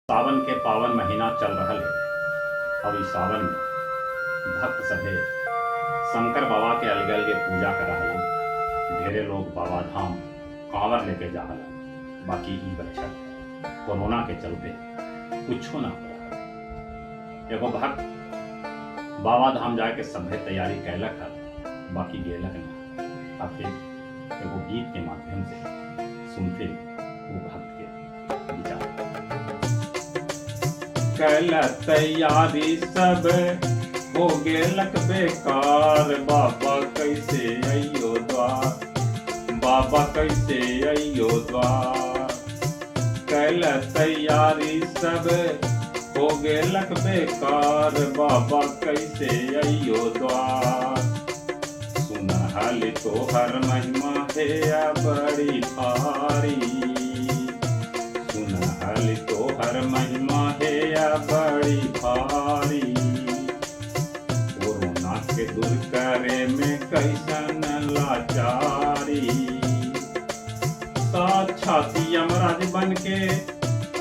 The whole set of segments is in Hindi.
सावन के पावन महीना चल रहल है और इस सावन में भक्त सभे शंकर बाबा के अलगे अलगे पूजा कर रहल। ढेरे लोग बाबा धाम कांवर लेके जा रहल। बाकी ई बच्चर कोरोना के चलते कुछो ना हो रहल। एगो भक्त बाबा धाम जाके सभे तैयारी कैलक है, बाकी गेलक ना। अब एगो गीत के माध्यम से सुनते वो भक्त के विचार। कैल तैयारी सब हो गेलक बेकार, बाबा कैसे अइयो द्वार, बाबा कैसे अइयो द्वार। कैल तैयारी सब हो गेलक बेकार, बाबा कैसे अइयो द्वार। सुनहल तोहर महिमा है बड़ी भारी, सुनहल तोहर महिमा है बड़ी भारी। कोरोना के दूर करे में कैसन लाचारी। साक्षात यमराज बन के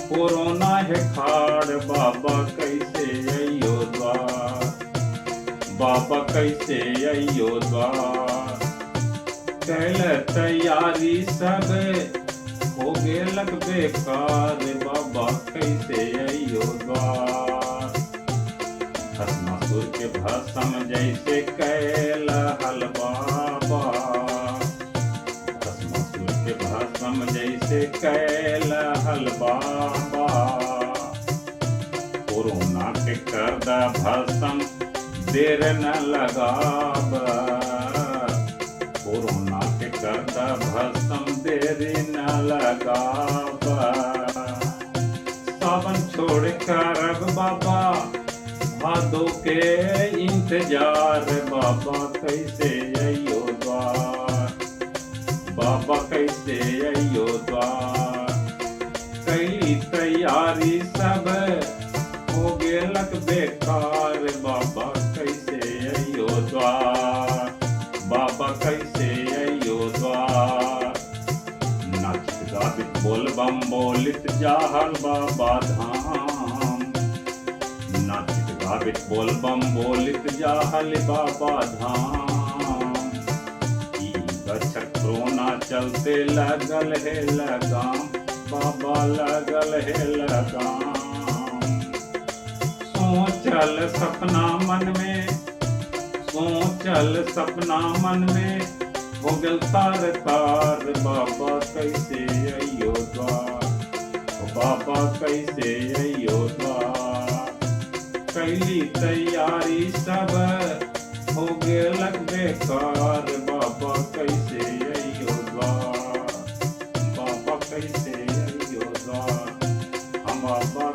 कोरोना है खाड़, बाबा कैसे अइयो द्वार, बाबा कैसे अइयो द्वार। कैल तैयारी सब हो गेलक बेकार, बाबा कैसे अइयो द्वार। भस्मासुर के भस्म जैसे कैल हल बाबा, भस्मासुर के भस्म जैसे कैल हल बाबा। कोरोना के कर दा भस्म देर न लगाब, कोरोना के कर दा भस्म देर न लगाब। सावन छोड़ कर बाबा भादो के इंतजार, बाबा कैसे अइयो द्वार, बाबा कैसे अइयो द्वार। कैली तैयारी सब हो गेलक बेकार, बाबा कैसे अइयो द्वार, बाबा कैसे अइयो द्वार। नाचित गावित बोल बम बोलित जाहल बाबा धाम, नाचित गावित बोल बम बोलित जाहल बाबा धाम। ई बच्चर कोरोना चलते लगल है लगाम, बाबा लगल है लगाम। सोचल सपना मन में, सोचल सपना मन में हो गल तार तार, बाबा कैसे अइयो द्वार, बाबा कैसे अइयो द्वार। कैली तैयारी सब हो गेलक बेकार, बाबा कैसे अइयो द्वार, बाबा कैसे अइयो द्वार। हम बाबा